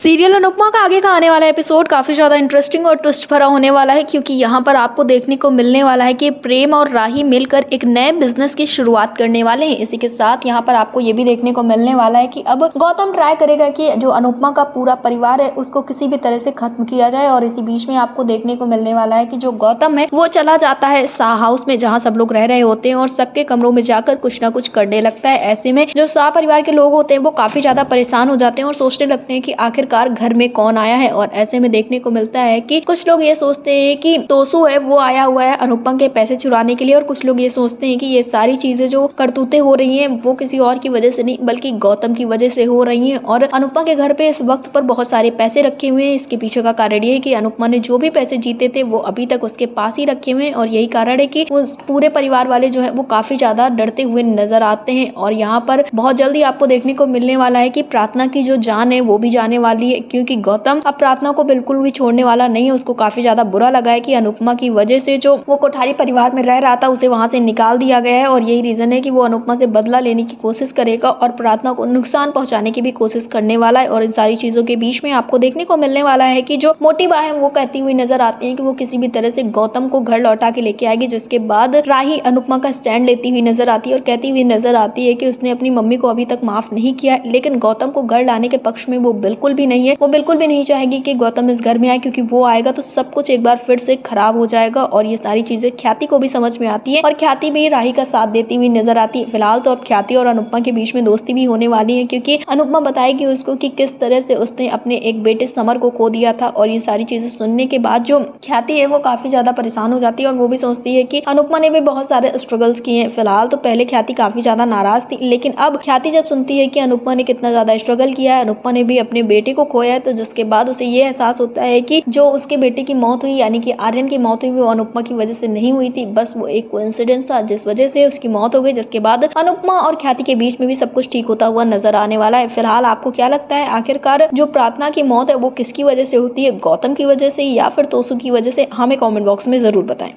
Serial Anupama का आगे का आने वाला एपिसोड काफ़ी ज़्यादा इंटरेस्टिंग और ट्विस्ट भरा होने वाला है, क्योंकि यहाँ पर आपको देखने को मिलने वाला है कि प्रेम और राही मिलकर एक नए बिजनेस की शुरुआत करने वाले हैं। इसी के साथ यहाँ पर आपको ये भी देखने को मिलने वाला है कि अब गौतम ट्राई करेगा कि जो अनुपमा का पूरा परिवार है उसको किसी भी तरह से खत्म किया जाए। और इसी बीच में आपको देखने को मिलने वाला है कि जो गौतम है वो चला जाता है शाह हाउस में, जहाँ सब लोग रह रहे होते हैं, और सबके कमरों में जाकर कुछ ना कुछ करने लगता है। ऐसे में जो शाह परिवार के लोग होते हैं वो काफी ज्यादा परेशान हो जाते हैं और सोचने लगते हैं कि आखिरकार घर में कौन आया है। और ऐसे में देखने को मिलता है कि कुछ लोग ये सोचते हैं कि तोसू है वो आया हुआ है अनुपमा के पैसे चुराने के लिए, और कुछ लोग ये सोचते हैं कि ये सारी चीजें जो करतूतें हो रही हैं वो किसी और की वजह से नहीं बल्कि गौतम की वजह से हो रही हैं। और अनुपमा के घर पे इस वक्त पर बहुत सारे पैसे रखे हुए हैं। इसके पीछे का कारण ये है कि अनुपमा ने जो भी पैसे जीते थे वो अभी तक उसके पास ही रखे हुए हैं, और यही कारण है कि वो पूरे परिवार वाले जो है वो काफी ज्यादा डरते हुए नजर आते हैं। और यहाँ पर बहुत जल्दी आपको देखने को मिलने वाला है कि प्रार्थना की जो जान है वो भी जाने वाली है, क्योंकि गौतम अब प्रार्थना को बिल्कुल भी छोड़ने वाला नहीं है। उसको काफी ज्यादा बुरा लगा है कि अनुपमा की वजह से जो वो कोठारी परिवार में रह रहा था उसे वहां से निकाल दिया गया है, और यही रीजन है कि वो अनुपमा से बदला लेने की कोशिश करेगा और प्रार्थना को नुकसान पहुंचाने की भी कोशिश करने वाला है। और इन सारी चीजों के बीच में आपको देखने को मिलने वाला है कि जो मोटी बा है वो कहती हुई नजर आती है कि वो किसी भी तरह से गौतम को घर लौटा के लेके आएगी, जिसके बाद राही अनुपमा का स्टैंड लेती हुई नजर आती है और कहती हुई नजर आती है कि उसने अपनी मम्मी को अभी तक माफ नहीं किया, लेकिन गौतम को घर लाने के पक्ष में वो बिल्कुल भी नहीं है। वो बिल्कुल भी नहीं चाहेगी कि गौतम इस घर में आए, क्योंकि वो आएगा तो सब कुछ एक बार फिर से खराब हो जाएगा। और ये सारी चीजें ख्याति को भी समझ में आती है, और ख्याति भी राही का साथ देती हुई नजर आती है। फिलहाल तो अब ख्याति और अनुपमा के बीच में दोस्ती भी होने वाली है, क्योंकि अनुपमा बताएगी उसको कि किस तरह से उसने अपने एक बेटे समर को खो दिया था। और ये सारी चीजें सुनने के बाद जो ख्याति है वो काफी ज्यादा परेशान हो जाती है, और वो भी सोचती है कि अनुपमा ने भी बहुत सारे स्ट्रगल्स किए हैं। फिलहाल तो पहले ख्याति काफी ज्यादा नाराज थी, लेकिन अब ख्याति जब सुनती है कि अनुपमा ने कितना ज्यादा स्ट्रगल किया है, अनुपमा ने भी अपने बेटे को खोया है, तो जिसके बाद उसे ये एहसास होता है कि जो उसके बेटे की मौत हुई यानी कि आर्यन की मौत हुई वो अनुपमा की वजह से नहीं हुई थी, बस वो एक कोइंसिडेंस था जिस वजह से उसकी मौत हो गई। जिसके बाद अनुपमा और ख्याति के बीच में भी सब कुछ ठीक होता हुआ नजर आने वाला है। फिलहाल आपको क्या लगता है आखिरकार जो प्रार्थना की मौत है वो किसकी वजह से होती है, गौतम की वजह से या फिर तोसू की वजह से? हमें कमेंट बॉक्स में जरूर बताएं।